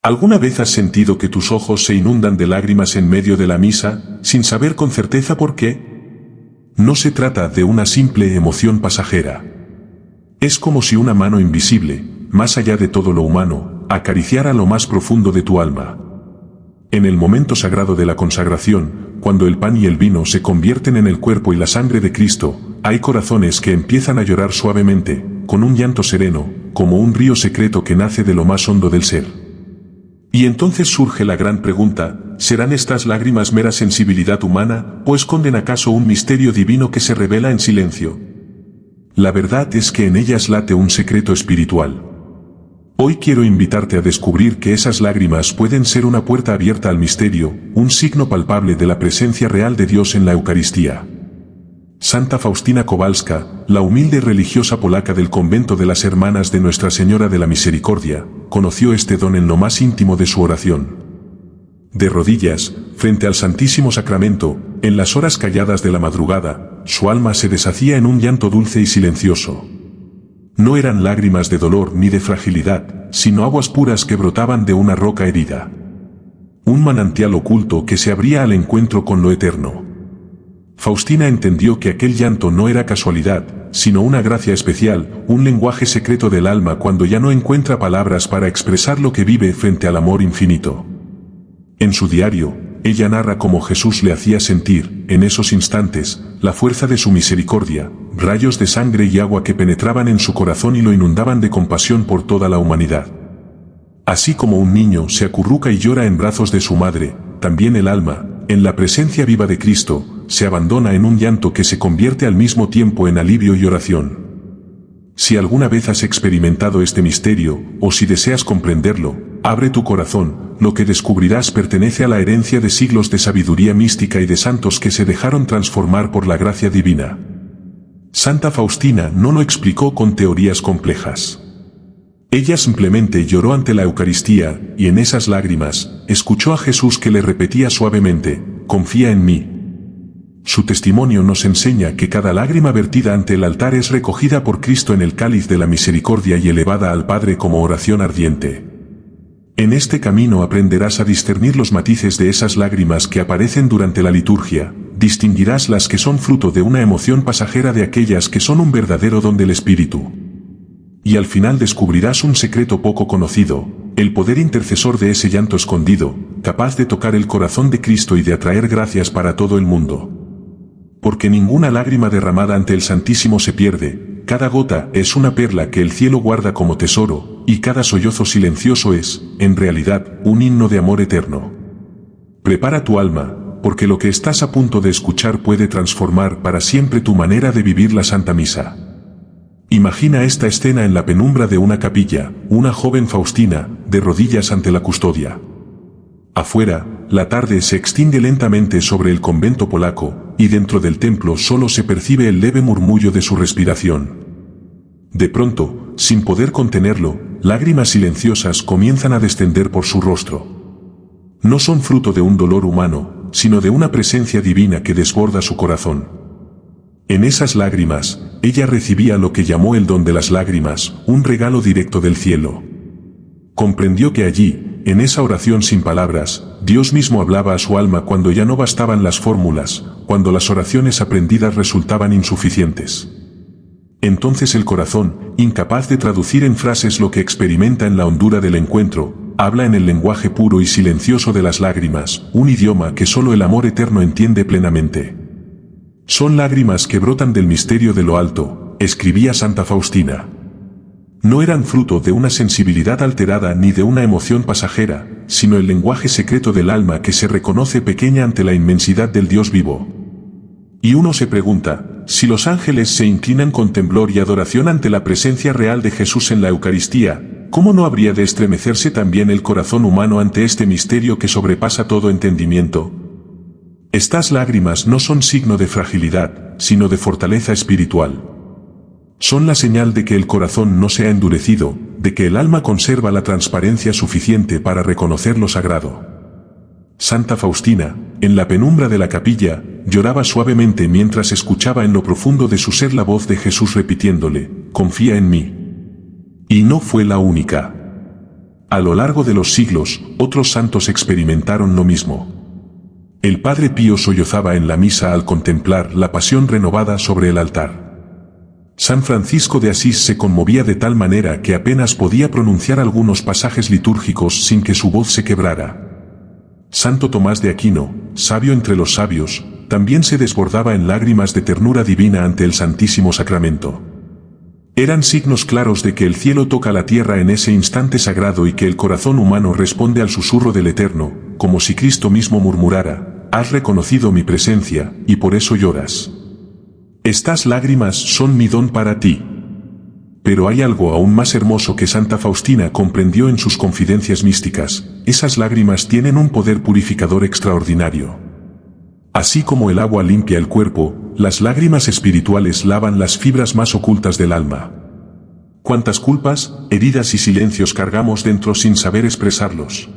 ¿Alguna vez has sentido que tus ojos se inundan de lágrimas en medio de la misa, sin saber con certeza por qué? No se trata de una simple emoción pasajera. Es como si una mano invisible, más allá de todo lo humano, acariciara lo más profundo de tu alma. En el momento sagrado de la consagración, cuando el pan y el vino se convierten en el cuerpo y la sangre de Cristo, hay corazones que empiezan a llorar suavemente, con un llanto sereno, como un río secreto que nace de lo más hondo del ser. Y entonces surge la gran pregunta: ¿serán estas lágrimas mera sensibilidad humana, o esconden acaso un misterio divino que se revela en silencio? La verdad es que en ellas late un secreto espiritual. Hoy quiero invitarte a descubrir que esas lágrimas pueden ser una puerta abierta al misterio, un signo palpable de la presencia real de Dios en la Eucaristía. Santa Faustina Kowalska, la humilde religiosa polaca del convento de las Hermanas de Nuestra Señora de la Misericordia, conoció este don en lo más íntimo de su oración. De rodillas, frente al Santísimo Sacramento, en las horas calladas de la madrugada, su alma se deshacía en un llanto dulce y silencioso. No eran lágrimas de dolor ni de fragilidad, sino aguas puras que brotaban de una roca herida. Un manantial oculto que se abría al encuentro con lo eterno. Faustina entendió que aquel llanto no era casualidad, sino una gracia especial, un lenguaje secreto del alma cuando ya no encuentra palabras para expresar lo que vive frente al amor infinito. En su diario, ella narra cómo Jesús le hacía sentir, en esos instantes, la fuerza de su misericordia, rayos de sangre y agua que penetraban en su corazón y lo inundaban de compasión por toda la humanidad. Así como un niño se acurruca y llora en brazos de su madre, también el alma, en la presencia viva de Cristo, se abandona en un llanto que se convierte al mismo tiempo en alivio y oración. Si alguna vez has experimentado este misterio, o si deseas comprenderlo, abre tu corazón, lo que descubrirás pertenece a la herencia de siglos de sabiduría mística y de santos que se dejaron transformar por la gracia divina. Santa Faustina no lo explicó con teorías complejas. Ella simplemente lloró ante la Eucaristía, y en esas lágrimas, escuchó a Jesús que le repetía suavemente: «Confía en mí». Su testimonio nos enseña que cada lágrima vertida ante el altar es recogida por Cristo en el cáliz de la misericordia y elevada al Padre como oración ardiente. En este camino aprenderás a discernir los matices de esas lágrimas que aparecen durante la liturgia, distinguirás las que son fruto de una emoción pasajera de aquellas que son un verdadero don del Espíritu. Y al final descubrirás un secreto poco conocido, el poder intercesor de ese llanto escondido, capaz de tocar el corazón de Cristo y de atraer gracias para todo el mundo. Porque ninguna lágrima derramada ante el Santísimo se pierde, cada gota es una perla que el cielo guarda como tesoro, y cada sollozo silencioso es, en realidad, un himno de amor eterno. Prepara tu alma, porque lo que estás a punto de escuchar puede transformar para siempre tu manera de vivir la Santa Misa. Imagina esta escena en la penumbra de una capilla, una joven Faustina, de rodillas ante la custodia. Afuera, la tarde se extiende lentamente sobre el convento polaco, y dentro del templo solo se percibe el leve murmullo de su respiración. De pronto, sin poder contenerlo, lágrimas silenciosas comienzan a descender por su rostro. No son fruto de un dolor humano, sino de una presencia divina que desborda su corazón. En esas lágrimas, ella recibía lo que llamó el don de las lágrimas, un regalo directo del cielo. Comprendió que allí, en esa oración sin palabras, Dios mismo hablaba a su alma cuando ya no bastaban las fórmulas, cuando las oraciones aprendidas resultaban insuficientes. Entonces el corazón, incapaz de traducir en frases lo que experimenta en la hondura del encuentro, habla en el lenguaje puro y silencioso de las lágrimas, un idioma que solo el amor eterno entiende plenamente. Son lágrimas que brotan del misterio de lo alto, escribía Santa Faustina. No eran fruto de una sensibilidad alterada ni de una emoción pasajera, sino el lenguaje secreto del alma que se reconoce pequeña ante la inmensidad del Dios vivo. Y uno se pregunta, si los ángeles se inclinan con temblor y adoración ante la presencia real de Jesús en la Eucaristía, ¿cómo no habría de estremecerse también el corazón humano ante este misterio que sobrepasa todo entendimiento? Estas lágrimas no son signo de fragilidad, sino de fortaleza espiritual. Son la señal de que el corazón no se ha endurecido, de que el alma conserva la transparencia suficiente para reconocer lo sagrado. Santa Faustina, en la penumbra de la capilla, lloraba suavemente mientras escuchaba en lo profundo de su ser la voz de Jesús repitiéndole: «Confía en mí». Y no fue la única. A lo largo de los siglos, otros santos experimentaron lo mismo. El Padre Pío sollozaba en la misa al contemplar la pasión renovada sobre el altar. San Francisco de Asís se conmovía de tal manera que apenas podía pronunciar algunos pasajes litúrgicos sin que su voz se quebrara. Santo Tomás de Aquino, sabio entre los sabios, también se desbordaba en lágrimas de ternura divina ante el Santísimo Sacramento. Eran signos claros de que el cielo toca la tierra en ese instante sagrado y que el corazón humano responde al susurro del Eterno, como si Cristo mismo murmurara: «Has reconocido mi presencia, y por eso lloras. Estas lágrimas son mi don para ti». Pero hay algo aún más hermoso que Santa Faustina comprendió en sus confidencias místicas: esas lágrimas tienen un poder purificador extraordinario. Así como el agua limpia el cuerpo, las lágrimas espirituales lavan las fibras más ocultas del alma. ¿Cuántas culpas, heridas y silencios cargamos dentro sin saber expresarlos?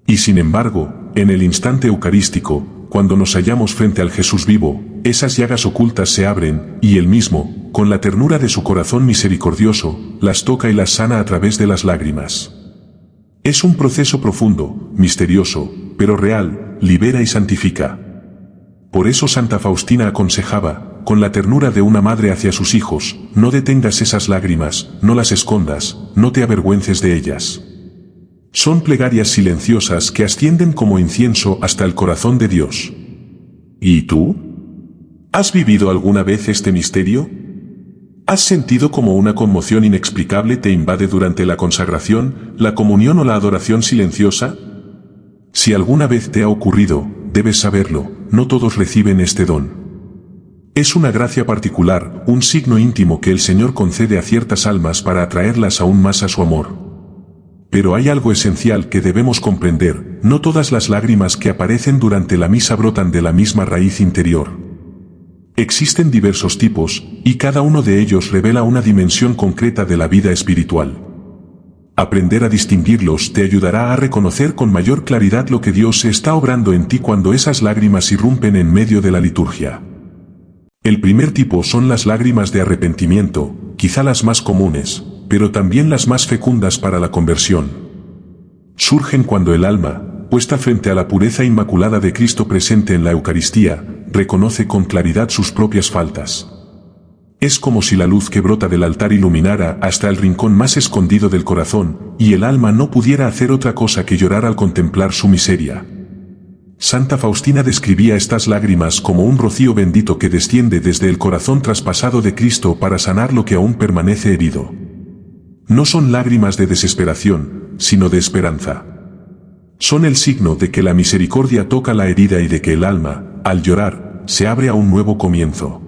Y sin embargo, en el instante eucarístico, cuando nos hallamos frente al Jesús vivo, esas llagas ocultas se abren, y Él mismo, con la ternura de su corazón misericordioso, las toca y las sana a través de las lágrimas. Es un proceso profundo, misterioso, pero real, libera y santifica. Por eso Santa Faustina aconsejaba, con la ternura de una madre hacia sus hijos: no detengas esas lágrimas, no las escondas, no te avergüences de ellas. Son plegarias silenciosas que ascienden como incienso hasta el corazón de Dios. ¿Y tú? ¿Has vivido alguna vez este misterio? ¿Has sentido como una conmoción inexplicable te invade durante la consagración, la comunión o la adoración silenciosa? Si alguna vez te ha ocurrido, debes saberlo: no todos reciben este don. Es una gracia particular, un signo íntimo que el Señor concede a ciertas almas para atraerlas aún más a su amor. Pero hay algo esencial que debemos comprender: no todas las lágrimas que aparecen durante la misa brotan de la misma raíz interior. Existen diversos tipos, y cada uno de ellos revela una dimensión concreta de la vida espiritual. Aprender a distinguirlos te ayudará a reconocer con mayor claridad lo que Dios está obrando en ti cuando esas lágrimas irrumpen en medio de la liturgia. El primer tipo son las lágrimas de arrepentimiento, quizá las más comunes, pero también las más fecundas para la conversión. Surgen cuando el alma, puesta frente a la pureza inmaculada de Cristo presente en la Eucaristía, reconoce con claridad sus propias faltas. Es como si la luz que brota del altar iluminara hasta el rincón más escondido del corazón, y el alma no pudiera hacer otra cosa que llorar al contemplar su miseria. Santa Faustina describía estas lágrimas como un rocío bendito que desciende desde el corazón traspasado de Cristo para sanar lo que aún permanece herido. No son lágrimas de desesperación, sino de esperanza. Son el signo de que la misericordia toca la herida y de que el alma, al llorar, se abre a un nuevo comienzo.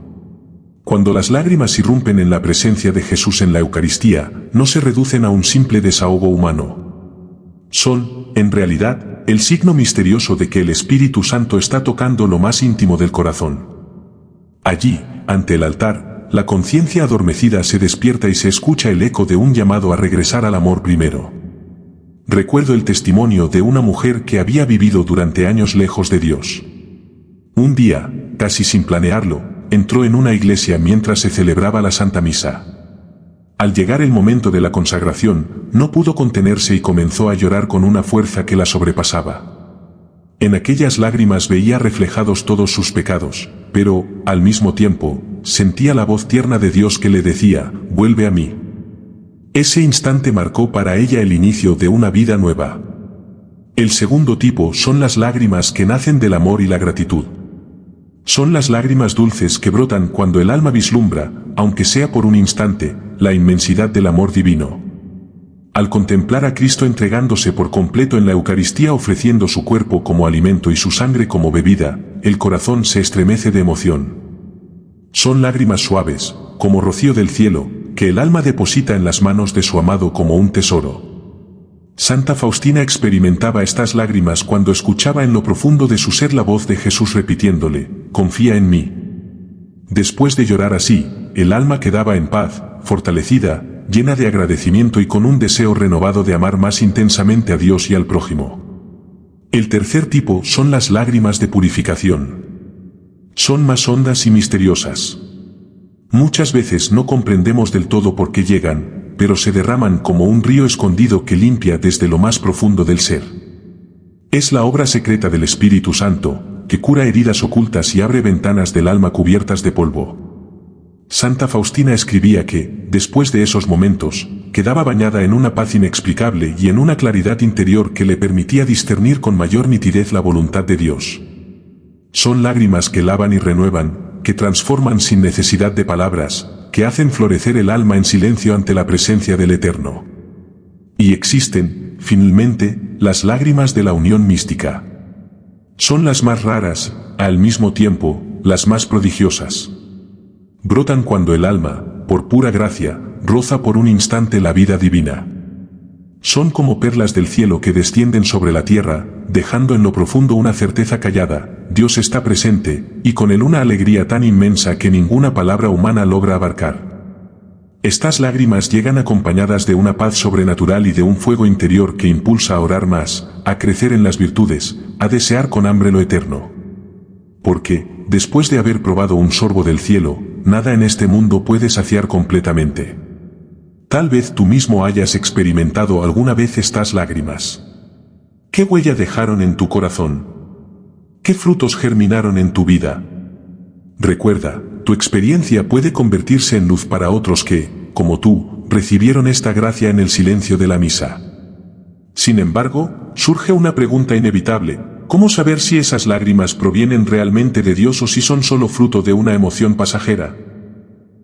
Cuando las lágrimas irrumpen en la presencia de Jesús en la Eucaristía, no se reducen a un simple desahogo humano. Son, en realidad, el signo misterioso de que el Espíritu Santo está tocando lo más íntimo del corazón. Allí, ante el altar, la conciencia adormecida se despierta y se escucha el eco de un llamado a regresar al amor primero. Recuerdo el testimonio de una mujer que había vivido durante años lejos de Dios. Un día, casi sin planearlo, entró en una iglesia mientras se celebraba la Santa Misa. Al llegar el momento de la consagración, no pudo contenerse y comenzó a llorar con una fuerza que la sobrepasaba. En aquellas lágrimas veía reflejados todos sus pecados, pero, al mismo tiempo, sentía la voz tierna de Dios que le decía: «Vuelve a mí». Ese instante marcó para ella el inicio de una vida nueva. El segundo tipo son las lágrimas que nacen del amor y la gratitud. Son las lágrimas dulces que brotan cuando el alma vislumbra, aunque sea por un instante, la inmensidad del amor divino. Al contemplar a Cristo entregándose por completo en la Eucaristía, ofreciendo su cuerpo como alimento y su sangre como bebida, el corazón se estremece de emoción. Son lágrimas suaves, como rocío del cielo, que el alma deposita en las manos de su amado como un tesoro. Santa Faustina experimentaba estas lágrimas cuando escuchaba en lo profundo de su ser la voz de Jesús repitiéndole: «Confía en mí». Después de llorar así, el alma quedaba en paz, fortalecida, llena de agradecimiento y con un deseo renovado de amar más intensamente a Dios y al prójimo. El tercer tipo son las lágrimas de purificación. Son más hondas y misteriosas. Muchas veces no comprendemos del todo por qué llegan, pero se derraman como un río escondido que limpia desde lo más profundo del ser. Es la obra secreta del Espíritu Santo, que cura heridas ocultas y abre ventanas del alma cubiertas de polvo. Santa Faustina escribía que, después de esos momentos, quedaba bañada en una paz inexplicable y en una claridad interior que le permitía discernir con mayor nitidez la voluntad de Dios. Son lágrimas que lavan y renuevan, que transforman sin necesidad de palabras, que hacen florecer el alma en silencio ante la presencia del Eterno. Y existen, finalmente, las lágrimas de la unión mística. Son las más raras, al mismo tiempo, las más prodigiosas. Brotan cuando el alma, por pura gracia, roza por un instante la vida divina. Son como perlas del cielo que descienden sobre la tierra, dejando en lo profundo una certeza callada: Dios está presente, y con él una alegría tan inmensa que ninguna palabra humana logra abarcar. Estas lágrimas llegan acompañadas de una paz sobrenatural y de un fuego interior que impulsa a orar más, a crecer en las virtudes, a desear con hambre lo eterno. Porque, después de haber probado un sorbo del cielo, nada en este mundo puede saciar completamente. Tal vez tú mismo hayas experimentado alguna vez estas lágrimas. ¿Qué huella dejaron en tu corazón? ¿Qué frutos germinaron en tu vida? Recuerda, tu experiencia puede convertirse en luz para otros que, como tú, recibieron esta gracia en el silencio de la misa. Sin embargo, surge una pregunta inevitable: ¿cómo saber si esas lágrimas provienen realmente de Dios o si son solo fruto de una emoción pasajera?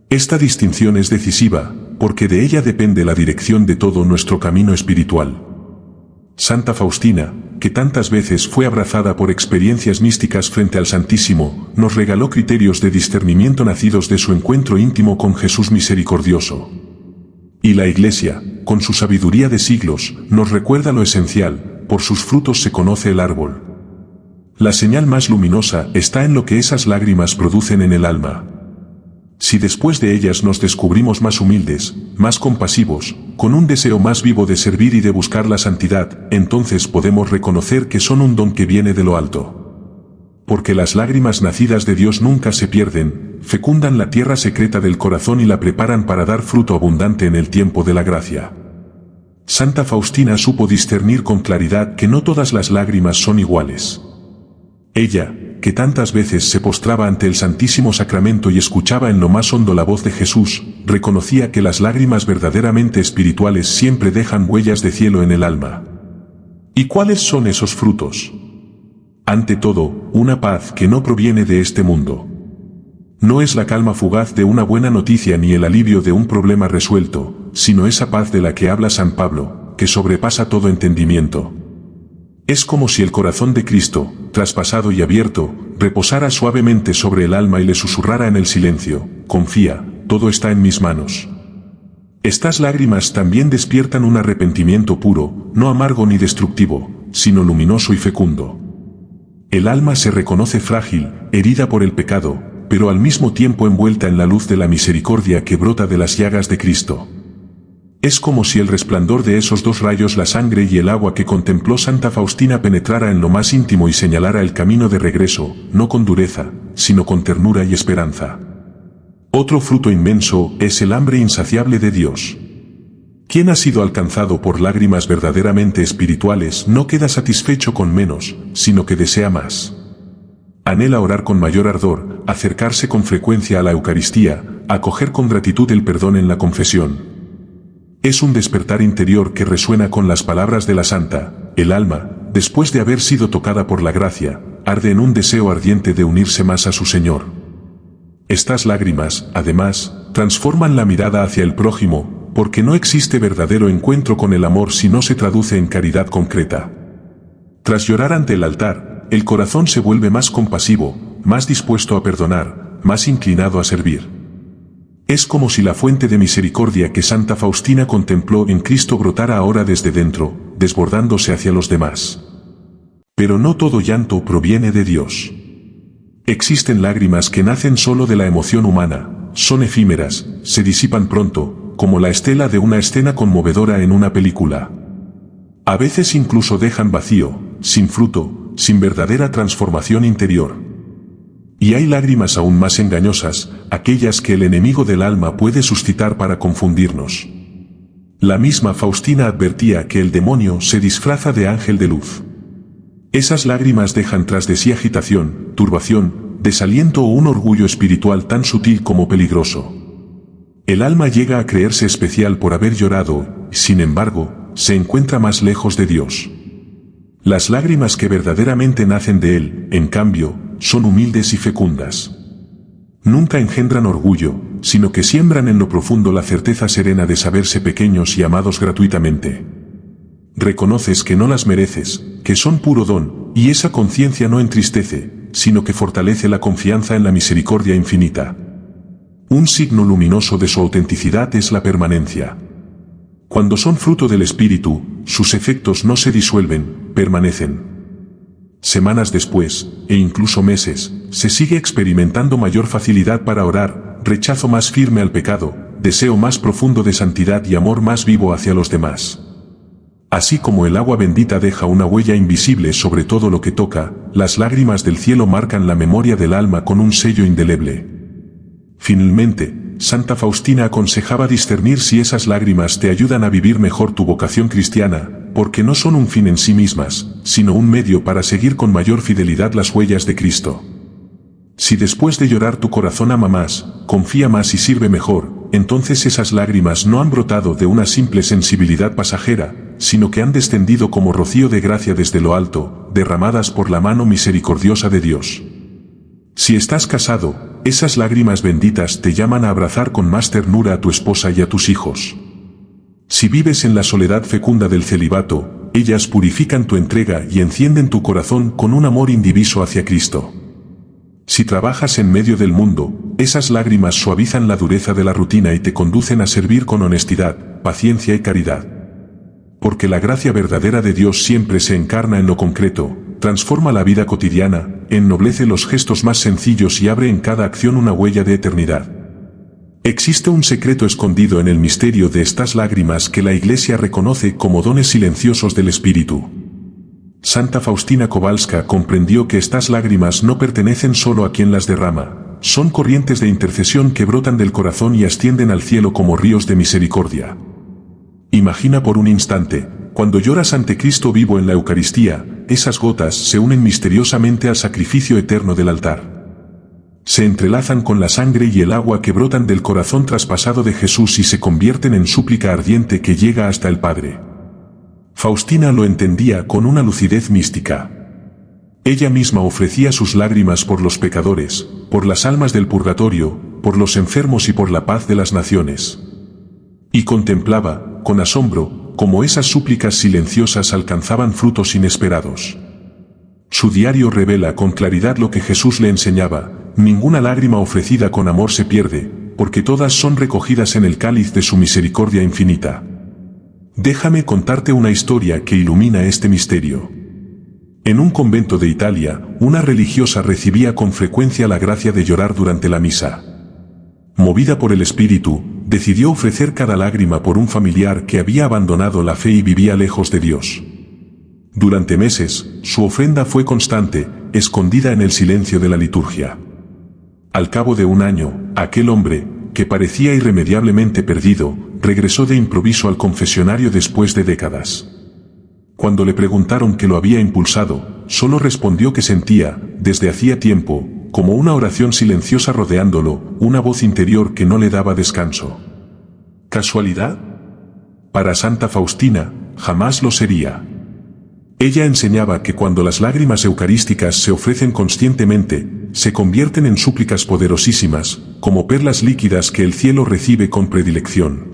Esta distinción es decisiva, porque de ella depende la dirección de todo nuestro camino espiritual. Santa Faustina, que tantas veces fue abrazada por experiencias místicas frente al Santísimo, nos regaló criterios de discernimiento nacidos de su encuentro íntimo con Jesús misericordioso. Y la Iglesia, con su sabiduría de siglos, nos recuerda lo esencial: por sus frutos se conoce el árbol. La señal más luminosa está en lo que esas lágrimas producen en el alma. Si después de ellas nos descubrimos más humildes, más compasivos, con un deseo más vivo de servir y de buscar la santidad, entonces podemos reconocer que son un don que viene de lo alto. Porque las lágrimas nacidas de Dios nunca se pierden, fecundan la tierra secreta del corazón y la preparan para dar fruto abundante en el tiempo de la gracia. Santa Faustina supo discernir con claridad que no todas las lágrimas son iguales. Ella, que tantas veces se postraba ante el Santísimo Sacramento y escuchaba en lo más hondo la voz de Jesús, reconocía que las lágrimas verdaderamente espirituales siempre dejan huellas de cielo en el alma. ¿Y cuáles son esos frutos? Ante todo, una paz que no proviene de este mundo. No es la calma fugaz de una buena noticia ni el alivio de un problema resuelto, sino esa paz de la que habla San Pablo, que sobrepasa todo entendimiento. Es como si el corazón de Cristo, traspasado y abierto, reposara suavemente sobre el alma y le susurrara en el silencio: confía, todo está en mis manos. Estas lágrimas también despiertan un arrepentimiento puro, no amargo ni destructivo, sino luminoso y fecundo. El alma se reconoce frágil, herida por el pecado, pero al mismo tiempo envuelta en la luz de la misericordia que brota de las llagas de Cristo. Es como si el resplandor de esos dos rayos, la sangre y el agua que contempló Santa Faustina, penetrara en lo más íntimo y señalara el camino de regreso, no con dureza, sino con ternura y esperanza. Otro fruto inmenso es el hambre insaciable de Dios. Quien ha sido alcanzado por lágrimas verdaderamente espirituales no queda satisfecho con menos, sino que desea más. Anhela orar con mayor ardor, acercarse con frecuencia a la Eucaristía, acoger con gratitud el perdón en la confesión. Es un despertar interior que resuena con las palabras de la santa: el alma, después de haber sido tocada por la gracia, arde en un deseo ardiente de unirse más a su Señor. Estas lágrimas, además, transforman la mirada hacia el prójimo, porque no existe verdadero encuentro con el amor si no se traduce en caridad concreta. Tras llorar ante el altar, el corazón se vuelve más compasivo, más dispuesto a perdonar, más inclinado a servir. Es como si la fuente de misericordia que Santa Faustina contempló en Cristo brotara ahora desde dentro, desbordándose hacia los demás. Pero no todo llanto proviene de Dios. Existen lágrimas que nacen solo de la emoción humana, son efímeras, se disipan pronto, como la estela de una escena conmovedora en una película. A veces incluso dejan vacío, sin fruto, sin verdadera transformación interior. Y hay lágrimas aún más engañosas, aquellas que el enemigo del alma puede suscitar para confundirnos. La misma Faustina advertía que el demonio se disfraza de ángel de luz. Esas lágrimas dejan tras de sí agitación, turbación, desaliento o un orgullo espiritual tan sutil como peligroso. El alma llega a creerse especial por haber llorado, sin embargo, se encuentra más lejos de Dios. Las lágrimas que verdaderamente nacen de Él, en cambio, son humildes y fecundas. Nunca engendran orgullo, sino que siembran en lo profundo la certeza serena de saberse pequeños y amados gratuitamente. Reconoces que no las mereces, que son puro don, y esa conciencia no entristece, sino que fortalece la confianza en la misericordia infinita. Un signo luminoso de su autenticidad es la permanencia. Cuando son fruto del Espíritu, sus efectos no se disuelven, permanecen. Semanas después, e incluso meses, se sigue experimentando mayor facilidad para orar, rechazo más firme al pecado, deseo más profundo de santidad y amor más vivo hacia los demás. Así como el agua bendita deja una huella invisible sobre todo lo que toca, las lágrimas del cielo marcan la memoria del alma con un sello indeleble. Finalmente, Santa Faustina aconsejaba discernir si esas lágrimas te ayudan a vivir mejor tu vocación cristiana, porque no son un fin en sí mismas, sino un medio para seguir con mayor fidelidad las huellas de Cristo. Si después de llorar tu corazón ama más, confía más y sirve mejor, entonces esas lágrimas no han brotado de una simple sensibilidad pasajera, sino que han descendido como rocío de gracia desde lo alto, derramadas por la mano misericordiosa de Dios. Si estás casado, esas lágrimas benditas te llaman a abrazar con más ternura a tu esposa y a tus hijos. Si vives en la soledad fecunda del celibato, ellas purifican tu entrega y encienden tu corazón con un amor indiviso hacia Cristo. Si trabajas en medio del mundo, esas lágrimas suavizan la dureza de la rutina y te conducen a servir con honestidad, paciencia y caridad. Porque la gracia verdadera de Dios siempre se encarna en lo concreto, transforma la vida cotidiana, ennoblece los gestos más sencillos y abre en cada acción una huella de eternidad. Existe un secreto escondido en el misterio de estas lágrimas que la Iglesia reconoce como dones silenciosos del Espíritu. Santa Faustina Kowalska comprendió que estas lágrimas no pertenecen solo a quien las derrama, son corrientes de intercesión que brotan del corazón y ascienden al cielo como ríos de misericordia. Imagina por un instante, cuando lloras ante Cristo vivo en la Eucaristía, esas gotas se unen misteriosamente al sacrificio eterno del altar. Se entrelazan con la sangre y el agua que brotan del corazón traspasado de Jesús y se convierten en súplica ardiente que llega hasta el Padre. Faustina lo entendía con una lucidez mística. Ella misma ofrecía sus lágrimas por los pecadores, por las almas del purgatorio, por los enfermos y por la paz de las naciones. Y contemplaba, con asombro, cómo esas súplicas silenciosas alcanzaban frutos inesperados. Su diario revela con claridad lo que Jesús le enseñaba: ninguna lágrima ofrecida con amor se pierde, porque todas son recogidas en el cáliz de su misericordia infinita. Déjame contarte una historia que ilumina este misterio. En un convento de Italia, una religiosa recibía con frecuencia la gracia de llorar durante la misa. Movida por el Espíritu, decidió ofrecer cada lágrima por un familiar que había abandonado la fe y vivía lejos de Dios. Durante meses, su ofrenda fue constante, escondida en el silencio de la liturgia. Al cabo de un año, aquel hombre, que parecía irremediablemente perdido, regresó de improviso al confesionario después de décadas. Cuando le preguntaron qué lo había impulsado, solo respondió que sentía, desde hacía tiempo, como una oración silenciosa rodeándolo, una voz interior que no le daba descanso. ¿Casualidad? Para Santa Faustina, jamás lo sería. Ella enseñaba que cuando las lágrimas eucarísticas se ofrecen conscientemente, se convierten en súplicas poderosísimas, como perlas líquidas que el cielo recibe con predilección.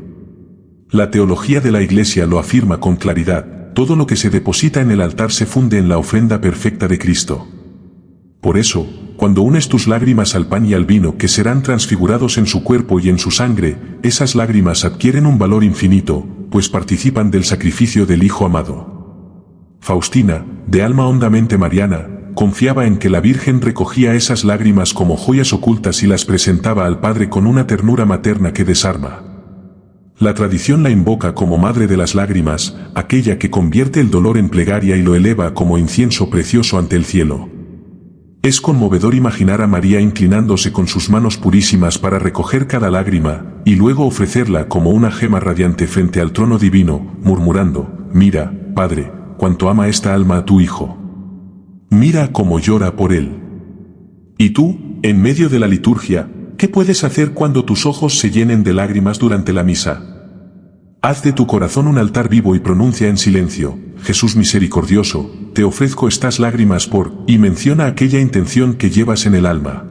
La teología de la Iglesia lo afirma con claridad: todo lo que se deposita en el altar se funde en la ofrenda perfecta de Cristo. Por eso, cuando unes tus lágrimas al pan y al vino que serán transfigurados en su cuerpo y en su sangre, esas lágrimas adquieren un valor infinito, pues participan del sacrificio del Hijo amado. Faustina, de alma hondamente mariana, confiaba en que la Virgen recogía esas lágrimas como joyas ocultas y las presentaba al Padre con una ternura materna que desarma. La tradición la invoca como Madre de las Lágrimas, aquella que convierte el dolor en plegaria y lo eleva como incienso precioso ante el cielo. Es conmovedor imaginar a María inclinándose con sus manos purísimas para recoger cada lágrima, y luego ofrecerla como una gema radiante frente al trono divino, murmurando: «Mira, Padre, cuánto ama esta alma a tu Hijo. Mira cómo llora por él». Y tú, en medio de la liturgia, ¿qué puedes hacer cuando tus ojos se llenen de lágrimas durante la misa? Haz de tu corazón un altar vivo y pronuncia en silencio: «Jesús misericordioso, te ofrezco estas lágrimas por…», y menciona aquella intención que llevas en el alma.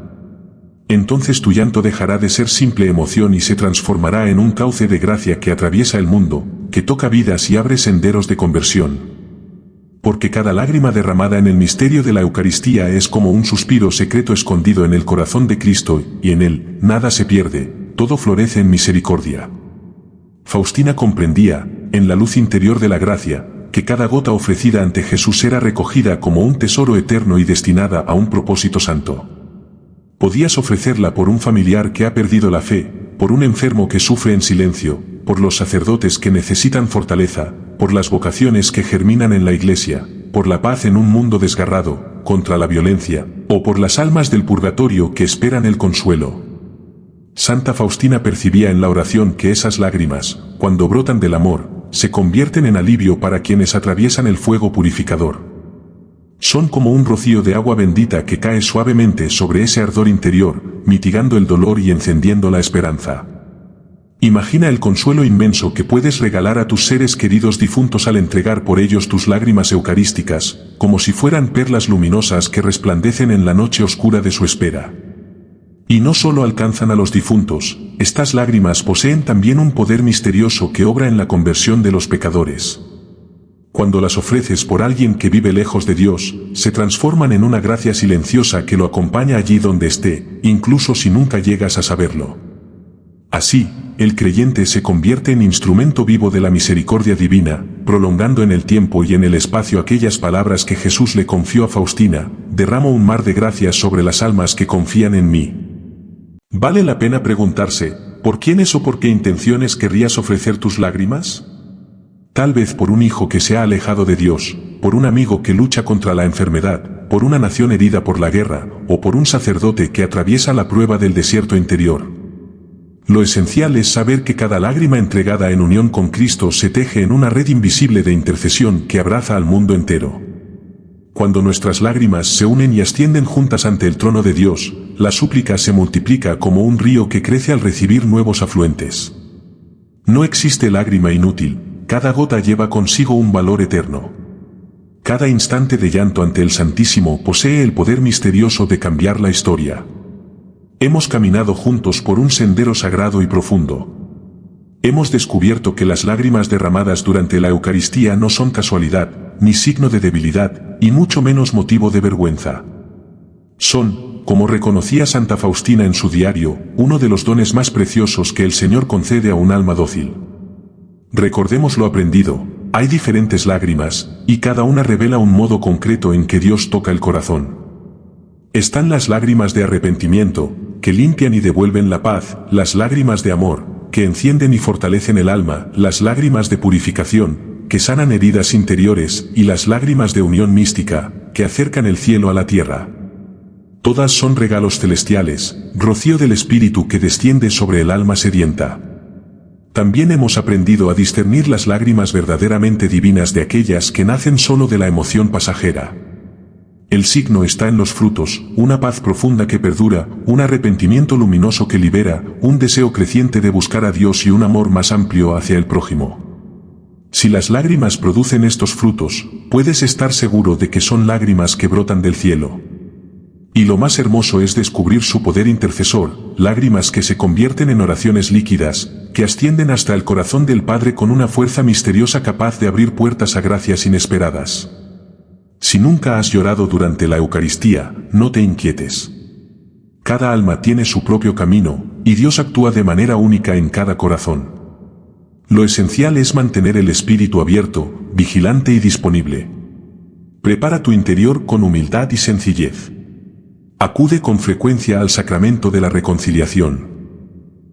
Entonces tu llanto dejará de ser simple emoción y se transformará en un cauce de gracia que atraviesa el mundo, que toca vidas y abre senderos de conversión. Porque cada lágrima derramada en el misterio de la Eucaristía es como un suspiro secreto escondido en el corazón de Cristo, y en él nada se pierde, todo florece en misericordia. Faustina comprendía, en la luz interior de la gracia, que cada gota ofrecida ante Jesús era recogida como un tesoro eterno y destinada a un propósito santo. Podías ofrecerla por un familiar que ha perdido la fe, por un enfermo que sufre en silencio, por los sacerdotes que necesitan fortaleza, por las vocaciones que germinan en la Iglesia, por la paz en un mundo desgarrado, contra la violencia, o por las almas del purgatorio que esperan el consuelo. Santa Faustina percibía en la oración que esas lágrimas, cuando brotan del amor, se convierten en alivio para quienes atraviesan el fuego purificador. Son como un rocío de agua bendita que cae suavemente sobre ese ardor interior, mitigando el dolor y encendiendo la esperanza. Imagina el consuelo inmenso que puedes regalar a tus seres queridos difuntos al entregar por ellos tus lágrimas eucarísticas, como si fueran perlas luminosas que resplandecen en la noche oscura de su espera. Y no solo alcanzan a los difuntos, estas lágrimas poseen también un poder misterioso que obra en la conversión de los pecadores. Cuando las ofreces por alguien que vive lejos de Dios, se transforman en una gracia silenciosa que lo acompaña allí donde esté, incluso si nunca llegas a saberlo. Así, el creyente se convierte en instrumento vivo de la misericordia divina, prolongando en el tiempo y en el espacio aquellas palabras que Jesús le confió a Faustina: «Derramo un mar de gracias sobre las almas que confían en mí». Vale la pena preguntarse, ¿por quiénes o por qué intenciones querrías ofrecer tus lágrimas? Tal vez por un hijo que se ha alejado de Dios, por un amigo que lucha contra la enfermedad, por una nación herida por la guerra, o por un sacerdote que atraviesa la prueba del desierto interior. Lo esencial es saber que cada lágrima entregada en unión con Cristo se teje en una red invisible de intercesión que abraza al mundo entero. Cuando nuestras lágrimas se unen y ascienden juntas ante el trono de Dios, la súplica se multiplica como un río que crece al recibir nuevos afluentes. No existe lágrima inútil, cada gota lleva consigo un valor eterno. Cada instante de llanto ante el Santísimo posee el poder misterioso de cambiar la historia. Hemos caminado juntos por un sendero sagrado y profundo. Hemos descubierto que las lágrimas derramadas durante la Eucaristía no son casualidad, ni signo de debilidad, y mucho menos motivo de vergüenza. Son, como reconocía Santa Faustina en su diario, uno de los dones más preciosos que el Señor concede a un alma dócil. Recordemos lo aprendido: hay diferentes lágrimas, y cada una revela un modo concreto en que Dios toca el corazón. Están las lágrimas de arrepentimiento, que limpian y devuelven la paz; las lágrimas de amor, que encienden y fortalecen el alma; las lágrimas de purificación, que sanan heridas interiores; y las lágrimas de unión mística, que acercan el cielo a la tierra. Todas son regalos celestiales, rocío del Espíritu que desciende sobre el alma sedienta. También hemos aprendido a discernir las lágrimas verdaderamente divinas de aquellas que nacen solo de la emoción pasajera. El signo está en los frutos: una paz profunda que perdura, un arrepentimiento luminoso que libera, un deseo creciente de buscar a Dios y un amor más amplio hacia el prójimo. Si las lágrimas producen estos frutos, puedes estar seguro de que son lágrimas que brotan del cielo. Y lo más hermoso es descubrir su poder intercesor, lágrimas que se convierten en oraciones líquidas, que ascienden hasta el corazón del Padre con una fuerza misteriosa capaz de abrir puertas a gracias inesperadas. Si nunca has llorado durante la Eucaristía, no te inquietes. Cada alma tiene su propio camino, y Dios actúa de manera única en cada corazón. Lo esencial es mantener el espíritu abierto, vigilante y disponible. Prepara tu interior con humildad y sencillez. Acude con frecuencia al sacramento de la reconciliación.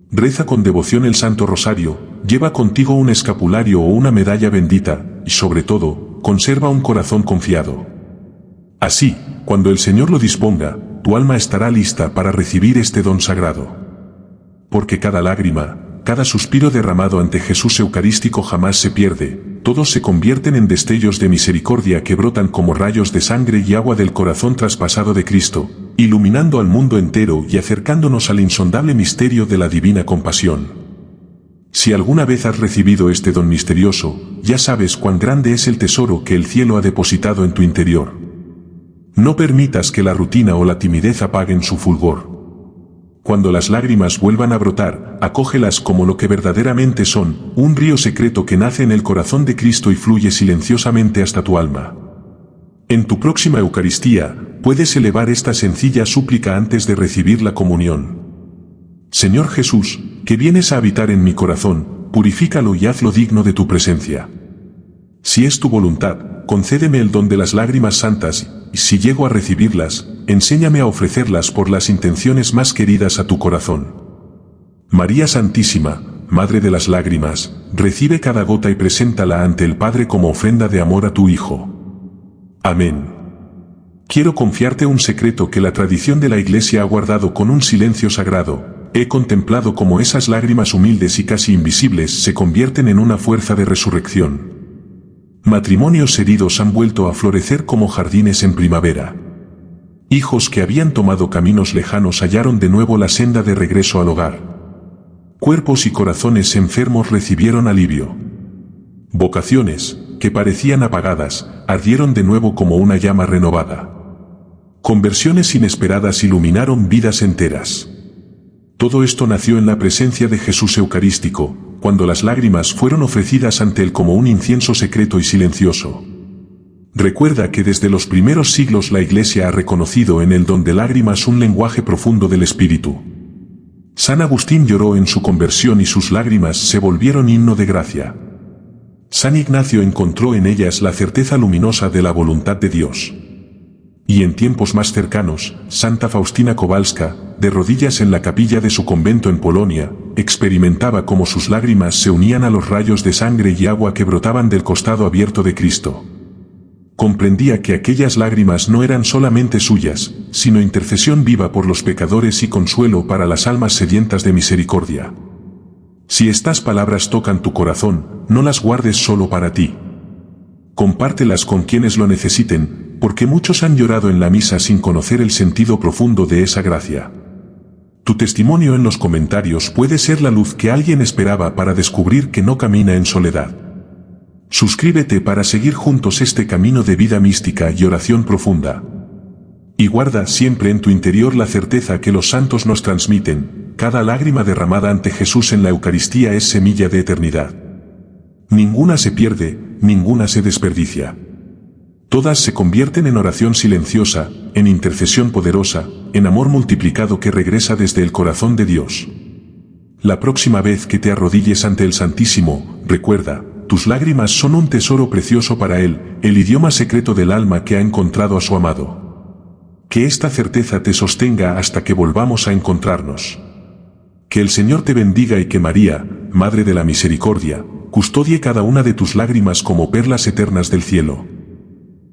Reza con devoción el Santo Rosario, lleva contigo un escapulario o una medalla bendita, y sobre todo, conserva un corazón confiado. Así, cuando el Señor lo disponga, tu alma estará lista para recibir este don sagrado. Porque cada lágrima, cada suspiro derramado ante Jesús Eucarístico jamás se pierde, todos se convierten en destellos de misericordia que brotan como rayos de sangre y agua del corazón traspasado de Cristo, iluminando al mundo entero y acercándonos al insondable misterio de la divina compasión. Si alguna vez has recibido este don misterioso, ya sabes cuán grande es el tesoro que el cielo ha depositado en tu interior. No permitas que la rutina o la timidez apaguen su fulgor. Cuando las lágrimas vuelvan a brotar, acógelas como lo que verdaderamente son, un río secreto que nace en el corazón de Cristo y fluye silenciosamente hasta tu alma. En tu próxima Eucaristía, puedes elevar esta sencilla súplica antes de recibir la comunión. Señor Jesús, que vienes a habitar en mi corazón, purifícalo y hazlo digno de tu presencia. Si es tu voluntad, concédeme el don de las lágrimas santas, y si llego a recibirlas, enséñame a ofrecerlas por las intenciones más queridas a tu corazón. María Santísima, Madre de las Lágrimas, recibe cada gota y preséntala ante el Padre como ofrenda de amor a tu Hijo. Amén. Quiero confiarte un secreto que la tradición de la Iglesia ha guardado con un silencio sagrado. He contemplado cómo esas lágrimas humildes y casi invisibles se convierten en una fuerza de resurrección. Matrimonios heridos han vuelto a florecer como jardines en primavera. Hijos que habían tomado caminos lejanos hallaron de nuevo la senda de regreso al hogar. Cuerpos y corazones enfermos recibieron alivio. Vocaciones, que parecían apagadas, ardieron de nuevo como una llama renovada. Conversiones inesperadas iluminaron vidas enteras. Todo esto nació en la presencia de Jesús Eucarístico, cuando las lágrimas fueron ofrecidas ante Él como un incienso secreto y silencioso. Recuerda que desde los primeros siglos la Iglesia ha reconocido en el don de lágrimas un lenguaje profundo del Espíritu. San Agustín lloró en su conversión y sus lágrimas se volvieron himno de gracia. San Ignacio encontró en ellas la certeza luminosa de la voluntad de Dios. Y en tiempos más cercanos, Santa Faustina Kowalska, de rodillas en la capilla de su convento en Polonia, experimentaba cómo sus lágrimas se unían a los rayos de sangre y agua que brotaban del costado abierto de Cristo. Comprendía que aquellas lágrimas no eran solamente suyas, sino intercesión viva por los pecadores y consuelo para las almas sedientas de misericordia. Si estas palabras tocan tu corazón, no las guardes solo para ti. Compártelas con quienes lo necesiten, porque muchos han llorado en la misa sin conocer el sentido profundo de esa gracia. Tu testimonio en los comentarios puede ser la luz que alguien esperaba para descubrir que no camina en soledad. Suscríbete para seguir juntos este camino de vida mística y oración profunda. Y guarda siempre en tu interior la certeza que los santos nos transmiten: cada lágrima derramada ante Jesús en la Eucaristía es semilla de eternidad. Ninguna se pierde, ninguna se desperdicia. Todas se convierten en oración silenciosa, en intercesión poderosa, en amor multiplicado que regresa desde el corazón de Dios. La próxima vez que te arrodilles ante el Santísimo, recuerda, tus lágrimas son un tesoro precioso para Él, el idioma secreto del alma que ha encontrado a su amado. Que esta certeza te sostenga hasta que volvamos a encontrarnos. Que el Señor te bendiga y que María, Madre de la Misericordia, custodie cada una de tus lágrimas como perlas eternas del cielo.